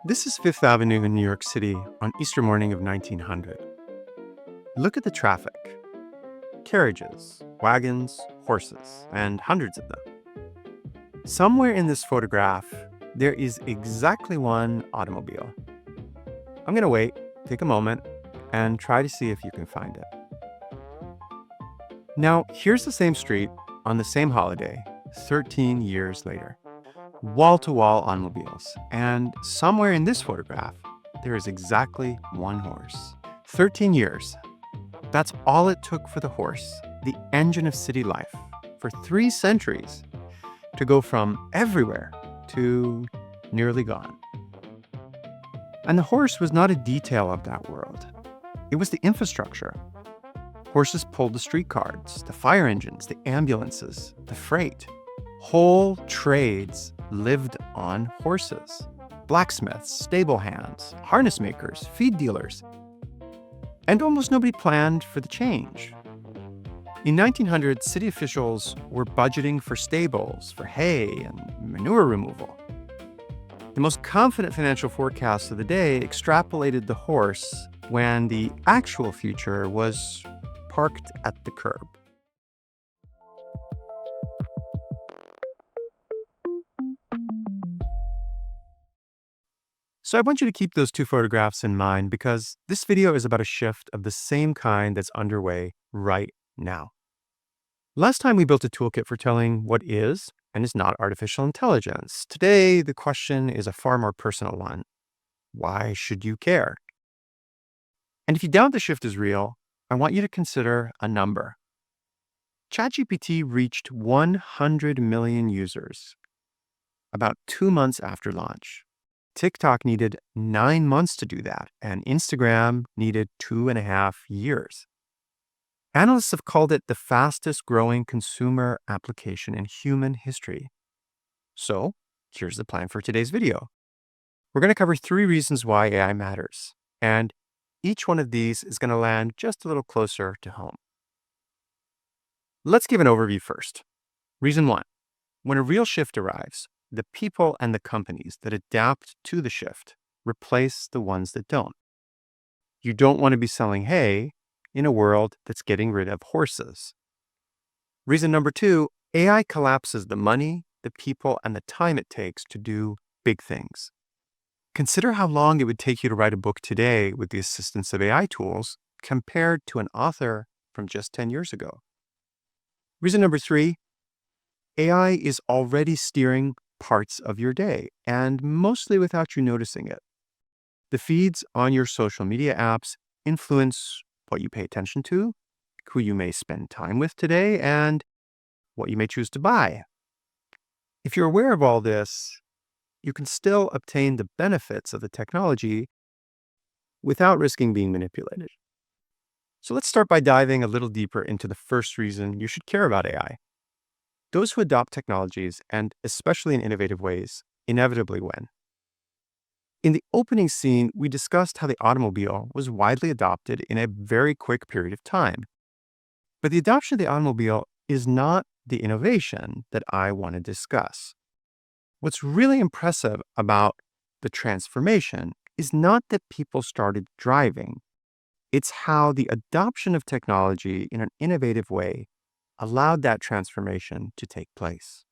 This is Fifth Avenue in New York City on Easter morning of 1900. Look at the traffic. Carriages, wagons, horses, and hundreds of them. Somewhere in this photograph, there is exactly one automobile. I'm going to wait, take a moment, and try to see if you can find it. Now, here's the same street on the same holiday, 13 years later. Wall-to-wall automobiles, and somewhere in this photograph, there is exactly one horse. 13 years. That's all it took for the horse, the engine of city life, for 3 centuries, to go from everywhere to nearly gone. And the horse was not a detail of that world. It was the infrastructure. Horses pulled the streetcars, the fire engines, the ambulances, the freight. Whole trades lived on horses. Blacksmiths, stable hands, harness makers, feed dealers. And almost nobody planned for the change. In 1900, city officials were budgeting for stables, for hay, and manure removal. The most confident financial forecasts of the day extrapolated the horse when the actual future was parked at the curb. So I want you to keep those 2 photographs in mind because this video is about a shift of the same kind that's underway right now. Last time we built a toolkit for telling what is and is not artificial intelligence. Today, the question is a far more personal one. Why should you care? And if you doubt the shift is real, I want you to consider a number. ChatGPT reached 100 million users about 2 months after launch. TikTok needed 9 months to do that, and Instagram needed 2.5 years. Analysts have called it the fastest growing consumer application in human history. So, here's the plan for today's video. We're going to cover 3 reasons why AI matters, and each one of these is going to land just a little closer to home. Let's give an overview first. Reason 1. When a real shift arrives, the people and the companies that adapt to the shift replace the ones that don't. You don't want to be selling hay in a world that's getting rid of horses. Reason number 2, AI collapses the money, the people, and the time it takes to do big things. Consider how long it would take you to write a book today with the assistance of AI tools compared to an author from just 10 years ago. Reason number 3, AI is already steering parts of your day, and mostly without you noticing it. The feeds on your social media apps influence what you pay attention to, who you may spend time with today, and what you may choose to buy. If you're aware of all this, you can still obtain the benefits of the technology without risking being manipulated. So let's start by diving a little deeper into the first reason you should care about AI. Those who adopt technologies, and especially in innovative ways, inevitably win. In the opening scene, we discussed how the automobile was widely adopted in a very quick period of time. But the adoption of the automobile is not the innovation that I want to discuss. What's really impressive about the transformation is not that people started driving. It's how the adoption of technology in an innovative way allowed that transformation to take place.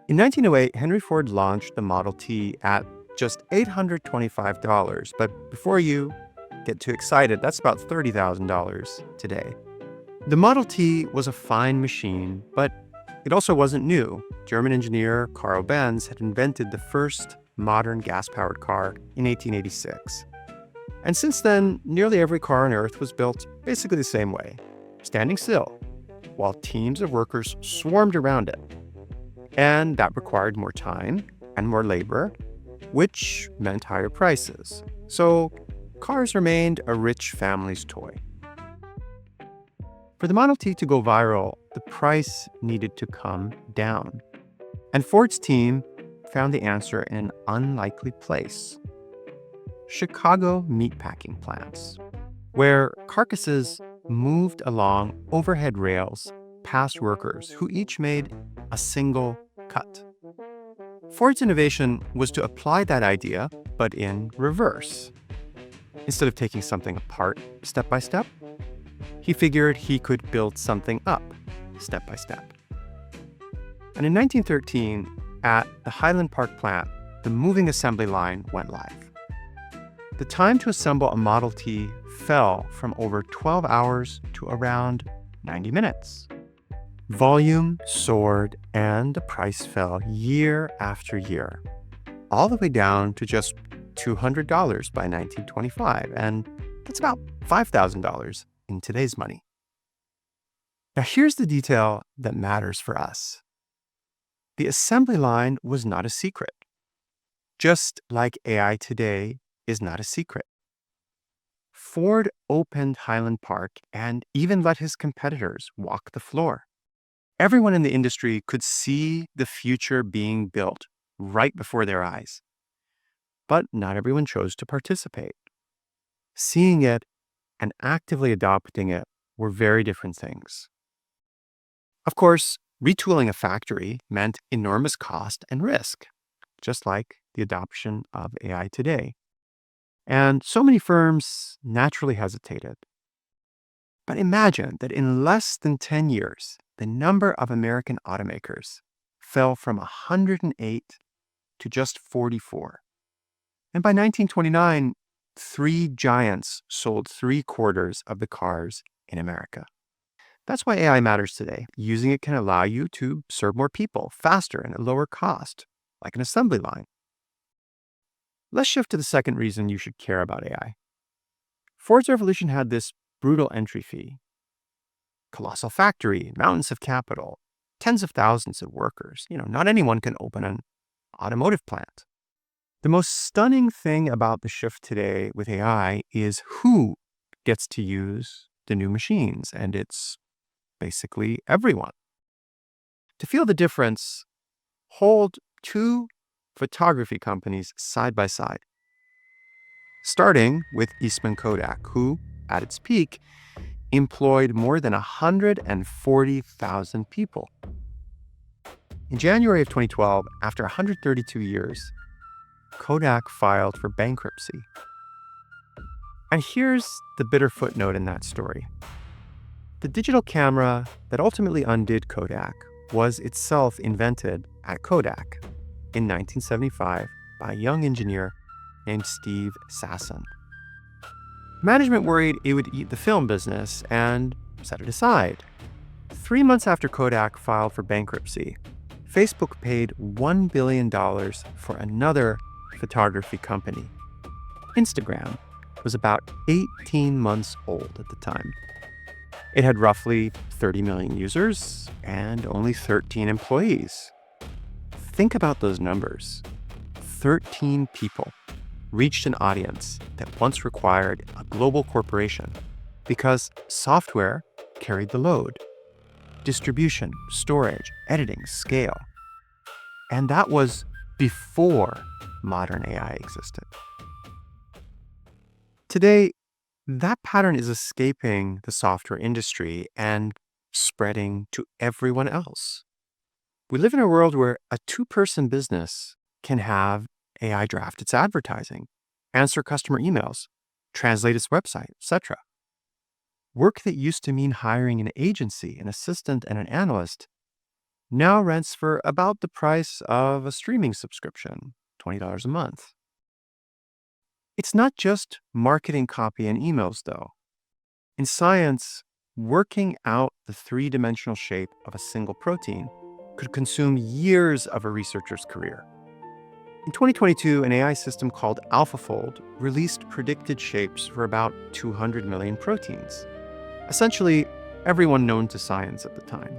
In 1908, Henry Ford launched the Model T at just $825, but before you get too excited, that's about $30,000 today. The Model T was a fine machine, but it also wasn't new. German engineer Carl Benz had invented the first modern gas-powered car in 1886. And since then, nearly every car on Earth was built basically the same way, standing still, while teams of workers swarmed around it. And that required more time and more labor, which meant higher prices. So cars remained a rich family's toy. For the Model T to go viral, the price needed to come down. And Ford's team found the answer in an unlikely place: Chicago meatpacking plants, where carcasses moved along overhead rails past workers who each made a single cut. Ford's innovation was to apply that idea, but in reverse. Instead of taking something apart step by step, he figured he could build something up step by step. And in 1913, at the Highland Park plant, the moving assembly line went live. The time to assemble a Model T fell from over 12 hours to around 90 minutes. Volume soared and the price fell year after year, all the way down to just $200 by 1925, and that's about $5,000 in today's money. Now here's the detail that matters for us. The assembly line was not a secret, just like AI today is not a secret. Ford opened Highland Park and even let his competitors walk the floor. Everyone in the industry could see the future being built right before their eyes. But not everyone chose to participate. Seeing it and actively adopting it were very different things. Of course, retooling a factory meant enormous cost and risk, just like the adoption of AI today. And so many firms naturally hesitated. But imagine that in less than 10 years, the number of American automakers fell from 108 to just 44. And by 1929, 3 giants sold 3/4 of the cars in America. That's why AI matters today. Using it can allow you to serve more people faster and at lower cost, like an assembly line. Let's shift to the second reason you should care about AI. Ford's revolution had this brutal entry fee. Colossal factory, mountains of capital, tens of thousands of workers. Not anyone can open an automotive plant. The most stunning thing about the shift today with AI is who gets to use the new machines, and it's basically everyone. To feel the difference, hold 2 photography companies side by side. Starting with Eastman Kodak, who, at its peak, employed more than 140,000 people. In January of 2012, after 132 years, Kodak filed for bankruptcy. And here's the bitter footnote in that story. The digital camera that ultimately undid Kodak was itself invented at Kodak in 1975 by a young engineer named Steve Sasson. Management worried it would eat the film business and set it aside. 3 months after Kodak filed for bankruptcy, Facebook paid $1 billion for another photography company. Instagram was about 18 months old at the time. It had roughly 30 million users and only 13 employees. Think about those numbers. 13 people reached an audience that once required a global corporation because software carried the load. Distribution, storage, editing, scale. And that was before modern AI existed. Today, that pattern is escaping the software industry and spreading to everyone else. We live in a world where a 2-person business can have AI draft its advertising, answer customer emails, translate its website, etc. Work that used to mean hiring an agency, an assistant, and an analyst now rents for about the price of a streaming subscription, $20 a month. It's not just marketing copy and emails, though. In science, working out the 3-dimensional shape of a single protein could consume years of a researcher's career. In 2022, an AI system called AlphaFold released predicted shapes for about 200 million proteins. Essentially, everyone known to science at the time.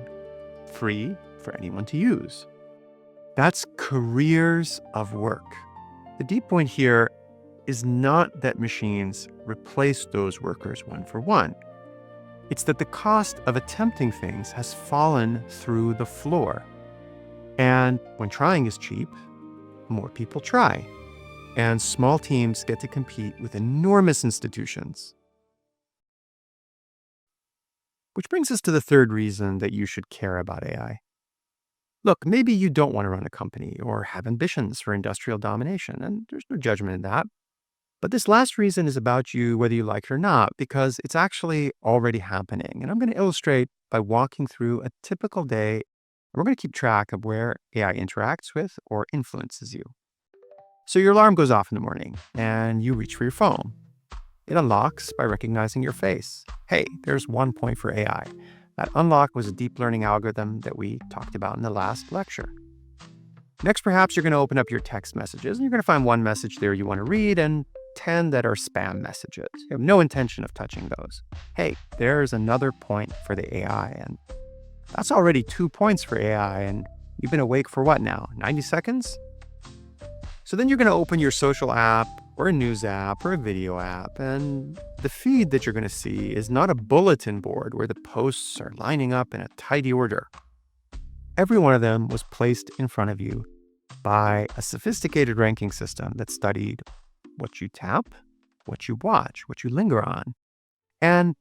Free for anyone to use. That's careers of work. The deep point here is not that machines replace those workers one for one. It's that the cost of attempting things has fallen through the floor. And when trying is cheap, more people try. And small teams get to compete with enormous institutions. Which brings us to the third reason that you should care about AI. Look, maybe you don't want to run a company or have ambitions for industrial domination, and there's no judgment in that. But this last reason is about you, whether you like it or not, because it's actually already happening. And I'm going to illustrate by walking through a typical day. And we're going to keep track of where AI interacts with or influences you. So your alarm goes off in the morning and you reach for your phone. It unlocks by recognizing your face. Hey, there's 1 point for AI. That unlock was a deep learning algorithm that we talked about in the last lecture. Next, perhaps you're going to open up your text messages and you're going to find one message there you want to read and 10 that are spam messages. You have no intention of touching those. Hey, there's another point for the AI, and that's already 2 points for AI, and you've been awake for what now, 90 seconds? So then you're going to open your social app or a news app or a video app, and the feed that you're going to see is not a bulletin board where the posts are lining up in a tidy order. Every one of them was placed in front of you by a sophisticated ranking system that studied what you tap, what you watch, what you linger on, and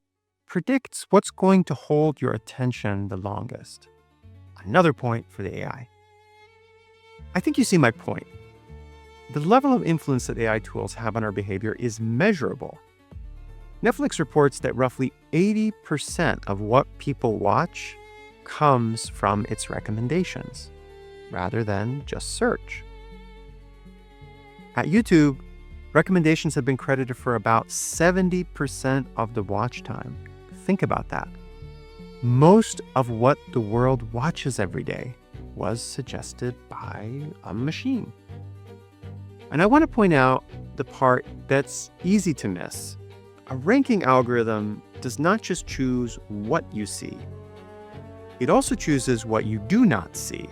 predicts what's going to hold your attention the longest. Another point for the AI. I think you see my point. The level of influence that AI tools have on our behavior is measurable. Netflix reports that roughly 80% of what people watch comes from its recommendations, rather than just search. At YouTube, recommendations have been credited for about 70% of the watch time. Think about that. Most of what the world watches every day was suggested by a machine. And I want to point out the part that's easy to miss. A ranking algorithm does not just choose what you see. It also chooses what you do not see.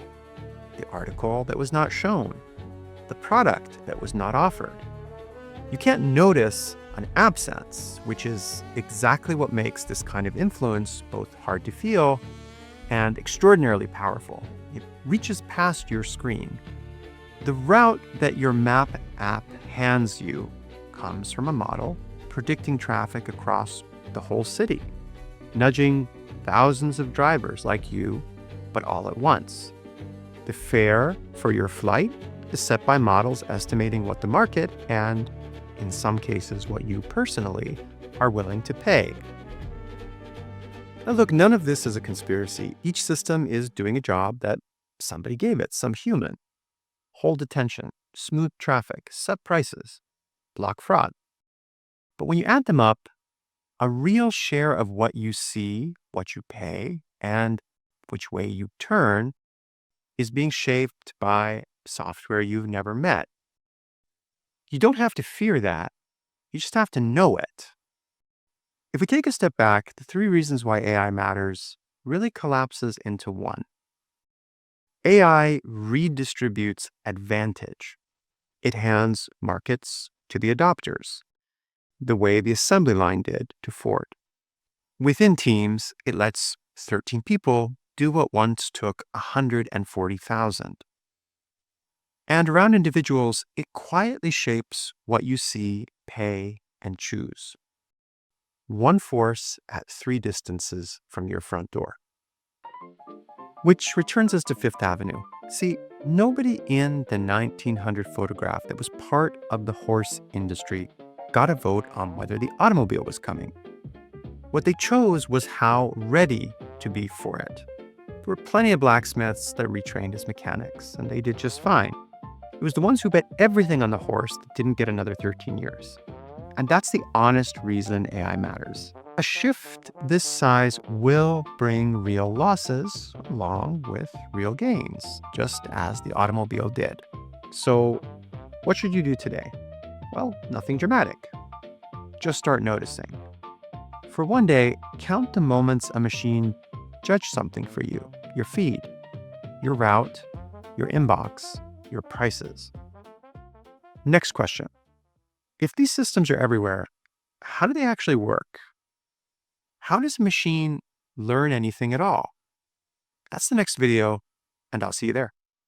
The article that was not shown, the product that was not offered. You can't notice an absence, which is exactly what makes this kind of influence both hard to feel and extraordinarily powerful. It reaches past your screen. The route that your map app hands you comes from a model predicting traffic across the whole city, nudging thousands of drivers like you, but all at once. The fare for your flight is set by models estimating what the market and, in some cases, what you personally are willing to pay. Now look, none of this is a conspiracy. Each system is doing a job that somebody gave it, some human. Hold attention, smooth traffic, set prices, block fraud. But when you add them up, a real share of what you see, what you pay, and which way you turn is being shaped by software you've never met. You don't have to fear that. You just have to know it. If we take a step back, the 3 reasons why AI matters really collapses into one. AI redistributes advantage. It hands markets to the adopters, the way the assembly line did to Ford. Within teams, it lets 13 people do what once took 140,000. And around individuals, it quietly shapes what you see, pay, and choose. One force at 3 distances from your front door. Which returns us to Fifth Avenue. See, nobody in the 1900 photograph that was part of the horse industry got a vote on whether the automobile was coming. What they chose was how ready to be for it. There were plenty of blacksmiths that retrained as mechanics, and they did just fine. It was the ones who bet everything on the horse that didn't get another 13 years. And that's the honest reason AI matters. A shift this size will bring real losses along with real gains, just as the automobile did. So, what should you do today? Well, nothing dramatic. Just start noticing. For one day, count the moments a machine judged something for you, your feed, your route, your inbox, your prices. Next question. If these systems are everywhere, how do they actually work? How does a machine learn anything at all? That's the next video, and I'll see you there.